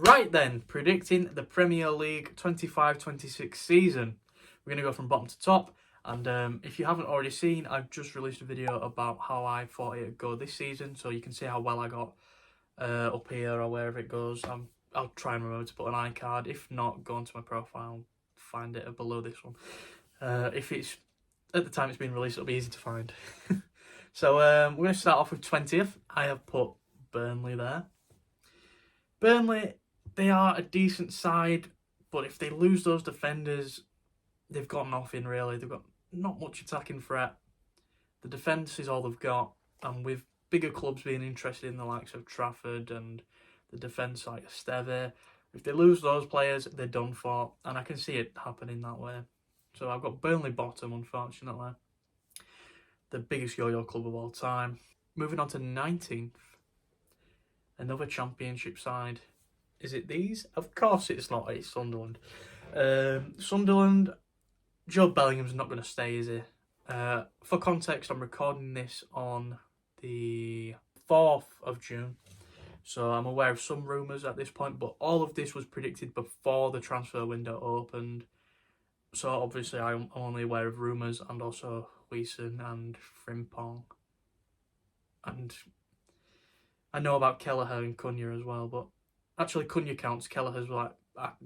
Right then, predicting the Premier League 25-26 season. We're going to go from bottom to top. And if you haven't already seen, I've just released a video about how I thought it would go this season. So you can see how well I got up here or wherever it goes. I'll try and remember to put an iCard. If not, go onto my profile, find it below this one. If it's at the time it's been released, it'll be easy to find. So we're going to start off with 20th. I have put Burnley there. Burnley, they are a decent side, but if they lose those defenders, they've got nothing really. They've got not much attacking threat. The defence is all they've got, and with bigger clubs being interested in the likes of Trafford and the defence like Esteve, if they lose those players, they're done for, and I can see it happening that way. So I've got Burnley bottom, unfortunately. The biggest yo-yo club of all time. Moving on to 19th. Another Championship side. Is it these? Of course it's not. It's Sunderland. Sunderland, Jude Bellingham's not going to stay, is he? For context, I'm recording this on the 4th of June. So I'm aware of some rumours at this point, but all of this was predicted before the transfer window opened. So obviously I'm only aware of rumours and also Huijsen and Frimpong. And I know about Kelleher and Cunha as well, but actually Cunha counts. Kelleher's like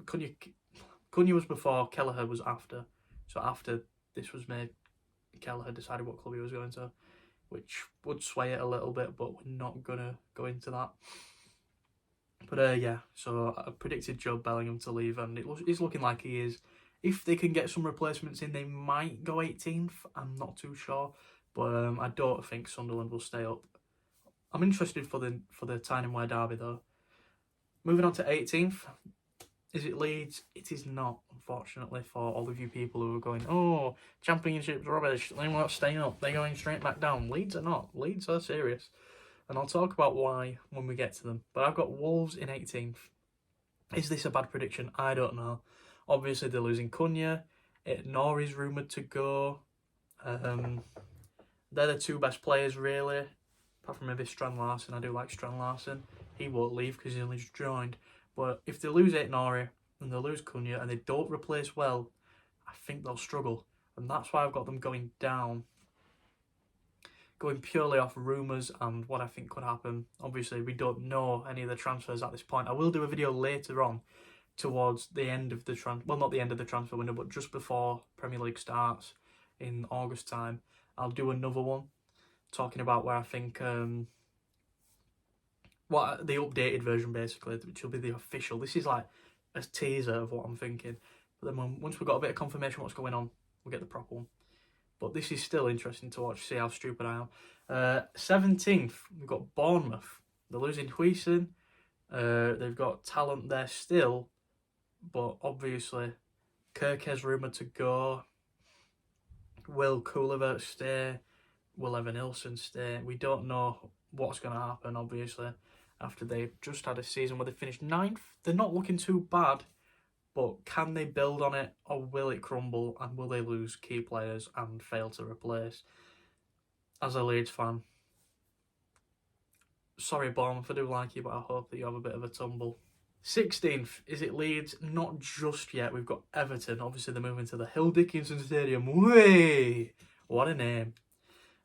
Cunha was before, Kelleher was after. So after this was made, Kelleher decided what club he was going to, which would sway it a little bit, but we're not gonna go into that. But yeah, so I predicted Jude Bellingham to leave, and it's looking like he is. If they can get some replacements in, they might go 18th. I'm not too sure, but I don't think Sunderland will stay up. I'm interested for the Tyne-and-Wear derby though. Moving on to 18th. Is it Leeds? It is not, unfortunately, for all of you people who are going, oh, Championship's rubbish, they're not staying up, they're going straight back down. Leeds are not. Leeds are serious. And I'll talk about why when we get to them. But I've got Wolves in 18th. Is this a bad prediction? I don't know. Obviously, they're losing Cunha. Nori's rumoured to go. They're the two best players, really. Apart from maybe Strand Larsen. I do like Strand Larsen. He won't leave because he's only just joined. But if they lose Nori and they lose Cunha and they don't replace well, I think they'll struggle. And that's why I've got them going down. Going purely off rumours and what I think could happen. Obviously, we don't know any of the transfers at this point. I will do a video later on towards the end of the well, not the end of the transfer window, but just before Premier League starts in August time. I'll do another one talking about where I think what the updated version basically, which will be the official. This is like a teaser of what I'm thinking. But then once we've got a bit of confirmation what's going on, we'll get the proper one. But this is still interesting to watch, see how stupid I am. 17th, we've got Bournemouth. They're losing Huijsen. They've got talent there still, but obviously Kirke's rumoured to go. Will Kulevert stay? Will Evan Nilsson stay? We don't know what's going to happen, obviously, after they've just had a season where they finished 9th. They're not looking too bad, but can they build on it, or will it crumble, and will they lose key players and fail to replace? As a Leeds fan, sorry Bournemouth, I do like you, but I hope that you have a bit of a tumble. 16th, is it Leeds? Not just yet. We've got Everton. Obviously, they're moving to the Hill Dickinson Stadium. Way, what a name.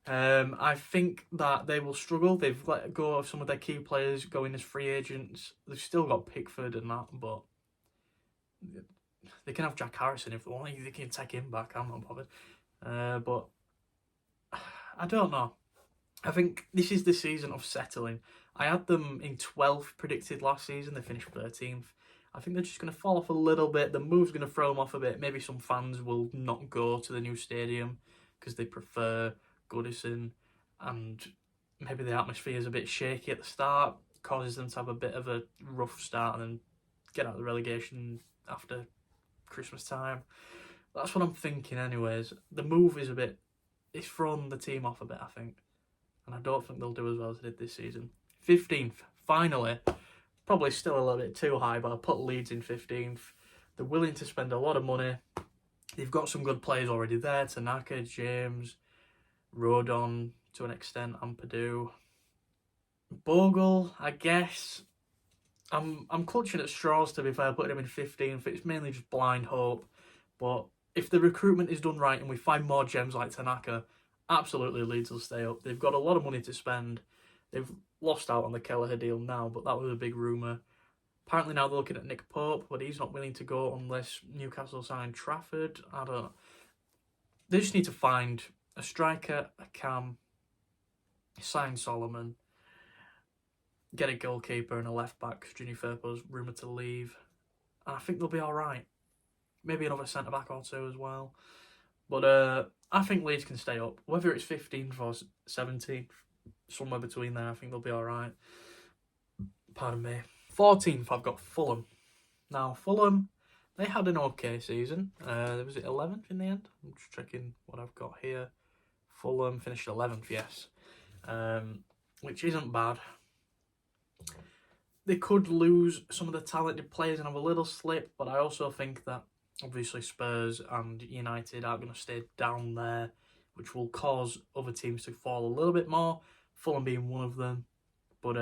I think that they will struggle. They've let go of some of their key players going as free agents. They've still got Pickford and that, but they can have Jack Harrison if they want. They can take him back. I'm not bothered. But I don't know. I think this is the season of settling. I had them in 12th predicted last season. They finished 13th. I think they're just going to fall off a little bit. The move's going to throw them off a bit. Maybe some fans will not go to the new stadium because they prefer Goodison, and maybe the atmosphere is a bit shaky at the start, causes them to have a bit of a rough start and then get out of the relegation after Christmas time. That's what I'm thinking anyways. The move is it's thrown the team off a bit, I think, and I don't think they'll do as well as they did this season. 15th, finally, probably still a little bit too high, but I put Leeds in 15th. They're willing to spend a lot of money. They've got some good players already there. Tanaka, James, Rodon to an extent, and Purdue. Bogle, I guess. I'm clutching at straws, to be fair, putting him in 15th. It's mainly just blind hope. But if the recruitment is done right and we find more gems like Tanaka, absolutely Leeds will stay up. They've got a lot of money to spend. They've lost out on the Kelleher deal now, but that was a big rumour. Apparently now they're looking at Nick Pope, but he's not willing to go unless Newcastle sign Trafford. I don't know. They just need to find a striker, a cam, sign Solomon, get a goalkeeper and a left back because Junior Firpo's rumoured to leave. And I think they'll be alright. Maybe another centre back or two as well. But I think Leeds can stay up. Whether it's 15th or 17th, somewhere between there, I think they'll be alright. Pardon me. 14th, I've got Fulham. Now, Fulham, they had an okay season. Was it 11th in the end? I'm just checking what I've got here. Fulham finished 11th, yes. Which isn't bad. They could lose some of the talented players and have a little slip, but I also think that obviously Spurs and United are going to stay down there, which will cause other teams to fall a little bit more, Fulham being one of them. But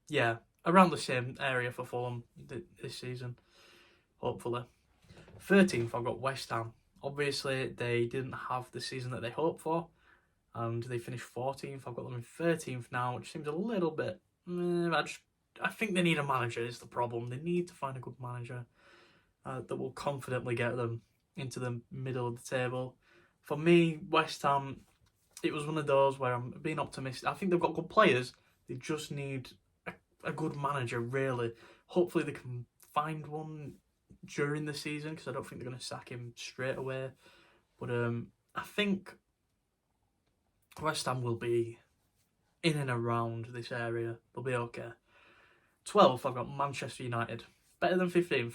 yeah, around the same area for Fulham this season, hopefully. 13th, I've got West Ham. Obviously, they didn't have the season that they hoped for, and they finished 14th. I've got them in 13th now, which seems a little bit... I think they need a manager is the problem. They need to find a good manager that will confidently get them into the middle of the table. For me, West Ham, it was one of those where I'm being optimistic. I think they've got good players. They just need a good manager, really. Hopefully they can find one during the season, because I don't think they're going to sack him straight away. But I think West Ham will be in and around this area. They'll be okay. 12th, I've got Manchester United. Better than 15th.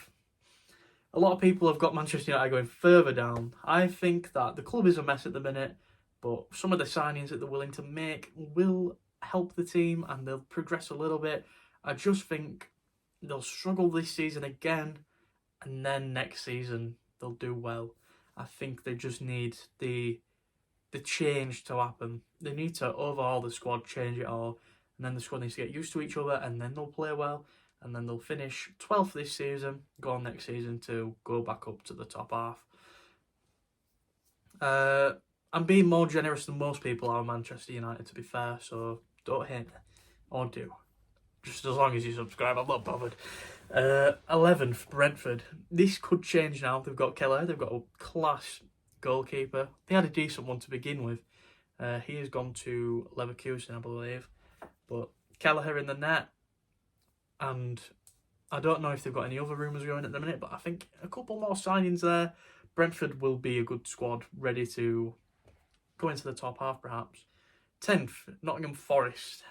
A lot of people have got Manchester United going further down. I think that the club is a mess at the minute, but some of the signings that they're willing to make will help the team and they'll progress a little bit. I just think they'll struggle this season again, and then next season they'll do well. I think they just need the change to happen. They need to overhaul the squad, change it all, and then the squad needs to get used to each other, and then they'll play well, and then they'll finish 12th this season, go on next season to go back up to the top half. I'm being more generous than most people are Manchester United, to be fair, so don't hate me, or do. Just as long as you subscribe, I'm not bothered. 11th, Brentford. This could change now. They've got Keller, they've got a class goalkeeper. They had a decent one to begin with. He has gone to Leverkusen, I believe. But Kelleher in the net, and I don't know if they've got any other rumours going at the minute, but I think a couple more signings there. Brentford will be a good squad, ready to go into the top half perhaps. 10th, Nottingham Forest.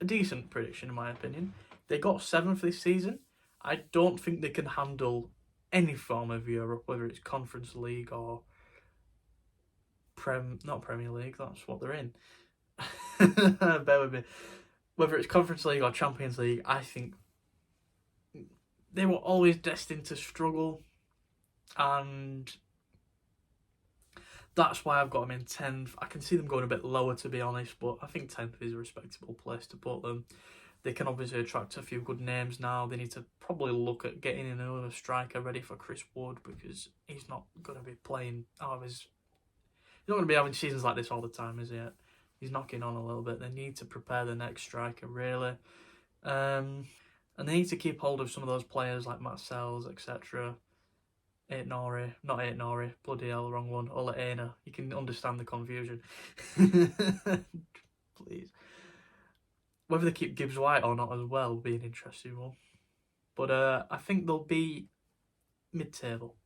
A decent prediction in my opinion. They got 7th this season. I don't think they can handle any form of Europe, whether it's Conference League or not Premier League, that's what they're in. Bear with me. Whether it's Conference League or Champions League, I think they were always destined to struggle, and that's why I've got them in 10th. I can see them going a bit lower, to be honest, but I think 10th is a respectable place to put them. They can obviously attract a few good names now. They need to probably look at getting in another striker ready for Chris Wood, because he's not going to be playing out of his... He's not going to be having seasons like this all the time, is he? He's knocking on a little bit. They need to prepare the next striker, really. And they need to keep hold of some of those players like Matt Sells, etc. Not Aït-Nouri, bloody hell, wrong one. Ola Aina. You can understand the confusion. Please. Whether they keep Gibbs White or not as well will be an interesting one. But I think they'll be mid-table.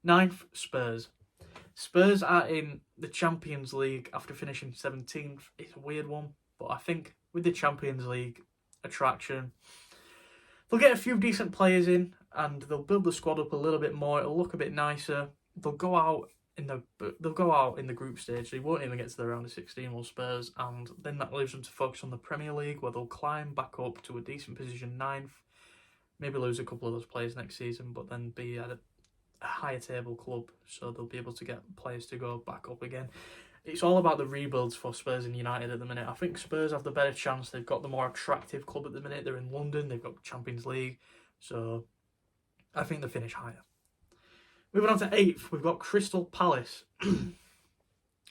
9th, Spurs. Spurs are in the Champions League after finishing 17th. It's a weird one, but I think with the Champions League attraction, they'll get a few decent players in and they'll build the squad up a little bit more. It'll look a bit nicer. They'll go out in the group stage. They won't even get to the round of 16, will Spurs, and then that leaves them to focus on the Premier League, where they'll climb back up to a decent position, 9th. Maybe lose a couple of those players next season, but then be at a higher table club, so they'll be able to get players to go back up again. it's all about the rebuilds for Spurs and United at the minute. I think Spurs have the better chance. They've got the more attractive club at the minute. They're in London. They've got Champions League. So I think they finish higher. Moving on to 8th, we've got Crystal Palace.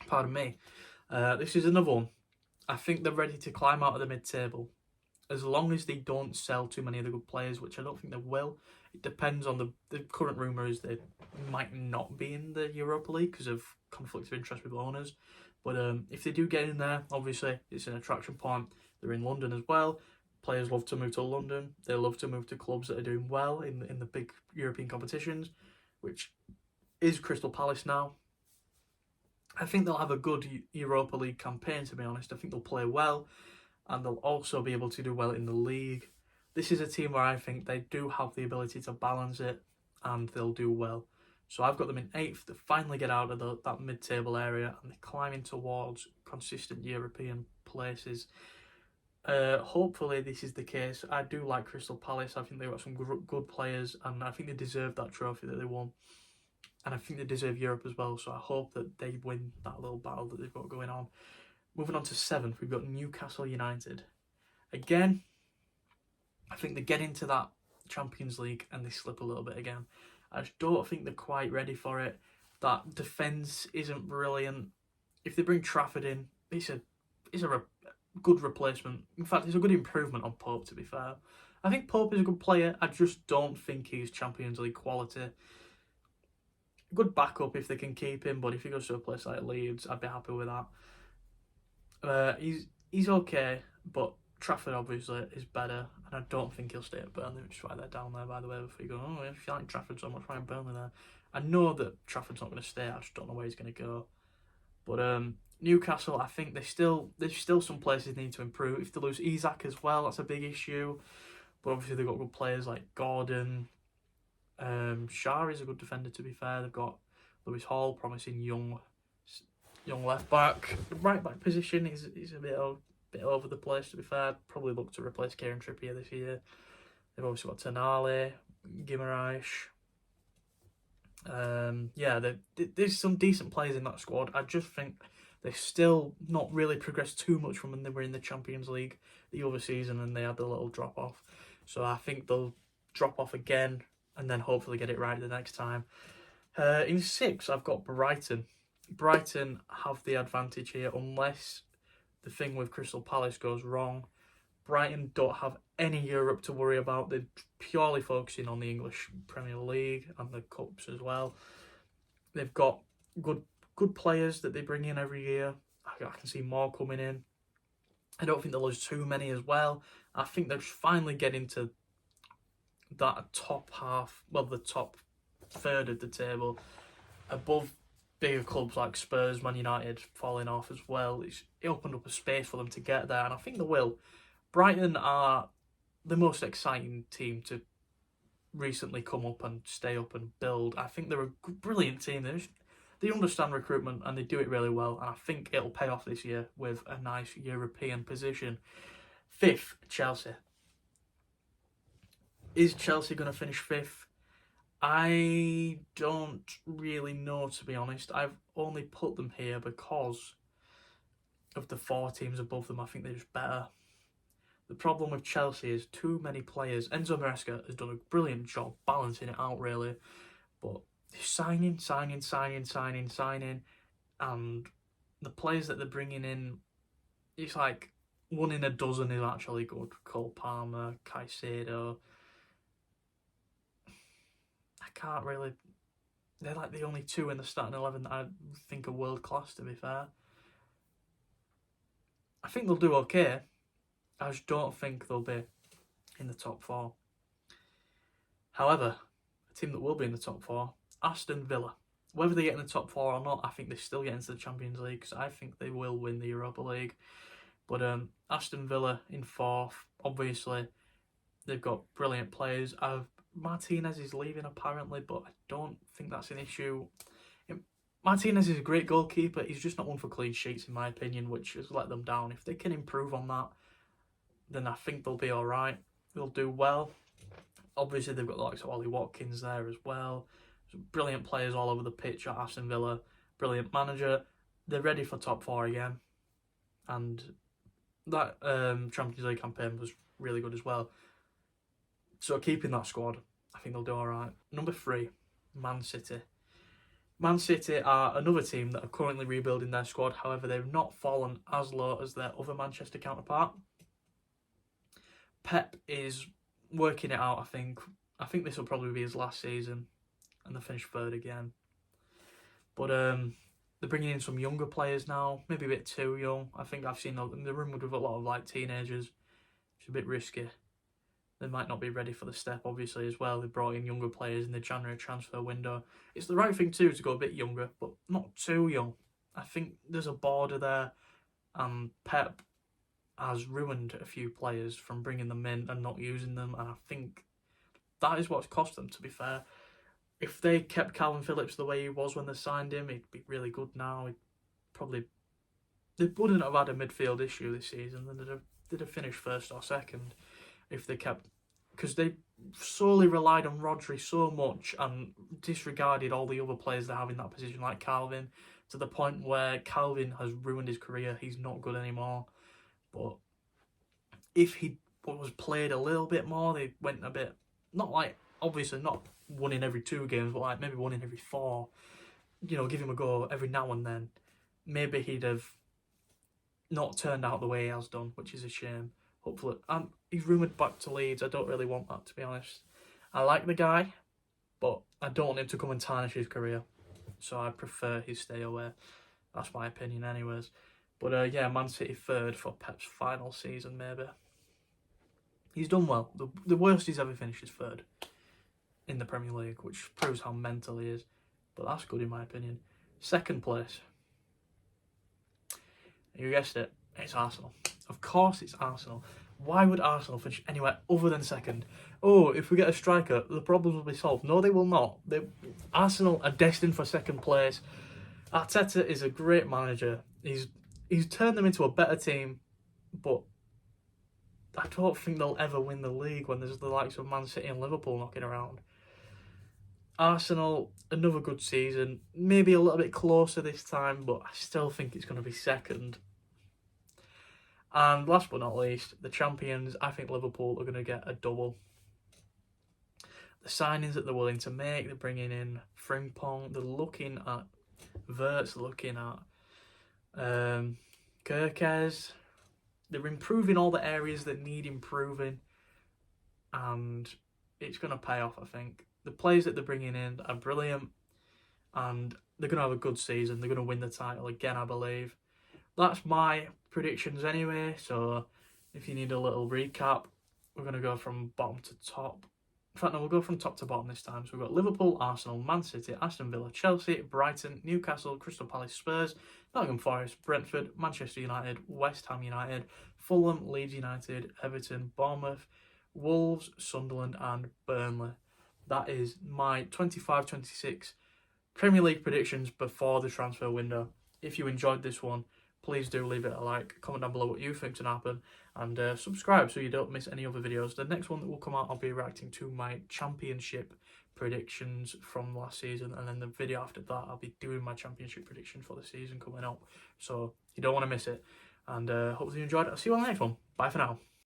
Pardon me. This is another one. I think they're ready to climb out of the mid-table. As long as they don't sell too many of the good players, which I don't think they will. It depends on the current rumour is they might not be in the Europa League because of conflict of interest with owners. But if they do get in there, obviously it's an attraction point. They're in London as well. Players love to move to London. They love to move to clubs that are doing well in the big European competitions, which is Crystal Palace now. I think they'll have a good Europa League campaign, to be honest. I think they'll play well, and they'll also be able to do well in the league. This is a team where I think they do have the ability to balance it, and they'll do well. So I've got them in 8th to finally get out of that mid-table area, and they're climbing towards consistent European places. Hopefully this is the case. I do like Crystal Palace. I think they've got some good players, and I think they deserve that trophy that they won. And I think they deserve Europe as well, so I hope that they win that little battle that they've got going on. Moving on to 7th, we've got Newcastle United. Again, I think they get into that Champions League and they slip a little bit again. I just don't think they're quite ready for it. That defence isn't brilliant. If they bring Trafford in, it's a good replacement. In fact, it's a good improvement on Pope, to be fair. I think Pope is a good player. I just don't think he's Champions League quality. Good backup if they can keep him, but if he goes to a place like Leeds, I'd be happy with that. He's okay, but Trafford obviously is better, and I don't think he'll stay at Burnley, which is why they're down there, by the way, before you go, oh, if you like Trafford so much, why Burnley there? I know that Trafford's not going to stay, I just don't know where he's going to go. But Newcastle, I think there's still some places they need to improve. If they lose Isak as well, that's a big issue. But obviously they've got good players like Gordon. Shah is a good defender, to be fair. They've got Lewis Hall, promising young left back. The right back position is a bit over the place, to be fair. Probably look to replace Kieran Trippier this year. They've obviously got Tonali, Guimaraes. There's some decent players in that squad. I just think they still not really progressed too much from when they were in the Champions League the other season and they had the little drop off. So I think they'll drop off again and then hopefully get it right the next time. In 6th, I've got Brighton. Brighton have the advantage here unless the thing with Crystal Palace goes wrong. Brighton don't have any Europe to worry about. They're purely focusing on the English Premier League and the Cups as well. They've got good players that they bring in every year. I can see more coming in. I don't think they'll lose too many as well. I think they'll finally get into that top half, well, the top third of the table, above bigger clubs like Spurs, Man United falling off as well. It opened up a space for them to get there, and I think they will. Brighton are the most exciting team to recently come up and stay up and build. I think they're a brilliant team. They understand recruitment and they do it really well, and I think it'll pay off this year with a nice European position. 5th, Chelsea. Is Chelsea going to finish 5th? I don't really know, to be honest. I've only put them here because of the 4 teams above them. I think they're just better. The problem with Chelsea is too many players. Enzo Maresca has done a brilliant job balancing it out, really. But signing, and the players that they're bringing in, it's like 1 in a dozen is actually good. Cole Palmer, Caicedo. I can't really... They're like the only 2 in the starting 11 that I think are world class, to be fair. I think they'll do okay. I just don't think they'll be in the top 4. However, a team that will be in the top 4, Aston Villa. Whether they get in the top 4 or not, I think they still get into the Champions League because I think they will win the Europa League. But Aston Villa in 4th, obviously, they've got brilliant players. Martinez is leaving apparently, but I don't think that's an issue. Martinez is a great goalkeeper. He's just not one for clean sheets, in my opinion, which has let them down. If they can improve on that, then I think they'll be all right. They'll do well. Obviously, they've got the likes of Ollie Watkins there as well. Some brilliant players all over the pitch at Aston Villa. Brilliant manager. they're ready for top 4 again. And that Champions League campaign was really good as well. So keeping that squad, I think they'll do alright. Number 3, Man City. Man City are another team that are currently rebuilding their squad. However, they've not fallen as low as their other Manchester counterpart. Pep is working it out, I think. I think this will probably be his last season, and they'll finish 3rd again. But they're bringing in some younger players now, maybe a bit too young. I think I've seen the rumoured with a lot of like teenagers. It's a bit risky. They might not be ready for the step, obviously, as well. They brought in younger players in the January transfer window. It's the right thing too to go a bit younger, but not too young. I think there's a border there, and Pep has ruined a few players from bringing them in and not using them, and I think that is what's cost them, to be fair. If they kept Calvin Phillips the way he was when they signed him, he'd be really good now. They wouldn't have had a midfield issue this season. They'd have finished 1st or 2nd if they kept, because they solely relied on Rodri so much and disregarded all the other players they have in that position, like Calvin, to the point where Calvin has ruined his career. He's not good anymore. But if he was played a little bit more, they went a bit, not like, obviously not one in every 2 games, but like maybe one in every 4, give him a go every now and then, maybe he'd have not turned out the way he has done, which is a shame. Hopefully, he's rumoured back to Leeds. I don't really want that, to be honest. I like the guy, but I don't want him to come and tarnish his career. So I prefer he stay away. That's my opinion anyways. But yeah, Man City 3rd for Pep's final season, maybe. He's done well. The worst he's ever finished is 3rd in the Premier League, which proves how mental he is. But that's good in my opinion. 2nd place. You guessed it, it's Arsenal. Of course it's Arsenal. Why would Arsenal finish anywhere other than 2nd? Oh, if we get a striker, the problems will be solved. No, they will not. Arsenal are destined for 2nd place. Arteta is a great manager. He's turned them into a better team, but I don't think they'll ever win the league when there's the likes of Man City and Liverpool knocking around. Arsenal, another good season. Maybe a little bit closer this time, but I still think it's going to be 2nd. And last but not least, the champions. I think Liverpool are going to get a double. The signings that they're willing to make, they're bringing in Frimpong, they're looking at Wirtz, looking at Kerkez. They're improving all the areas that need improving, and it's going to pay off, I think. The players that they're bringing in are brilliant, and they're going to have a good season. They're going to win the title again, I believe. That's my predictions anyway, so if you need a little recap, we're going to go from bottom to top. In fact, no, we'll go from top to bottom this time. So we've got Liverpool, Arsenal, Man City, Aston Villa, Chelsea, Brighton, Newcastle, Crystal Palace, Spurs, Nottingham Forest, Brentford, Manchester United, West Ham United, Fulham, Leeds United, Everton, Bournemouth, Wolves, Sunderland and Burnley. That is my 25-26 Premier League predictions before the transfer window. If you enjoyed this one, please do leave it a like, comment down below what you think's going to happen, and subscribe so you don't miss any other videos. The next one that will come out, I'll be reacting to my championship predictions from last season, and then the video after that, I'll be doing my championship prediction for the season coming up. So you don't want to miss it, and hopefully you enjoyed it. I'll see you on the next one. Bye for now.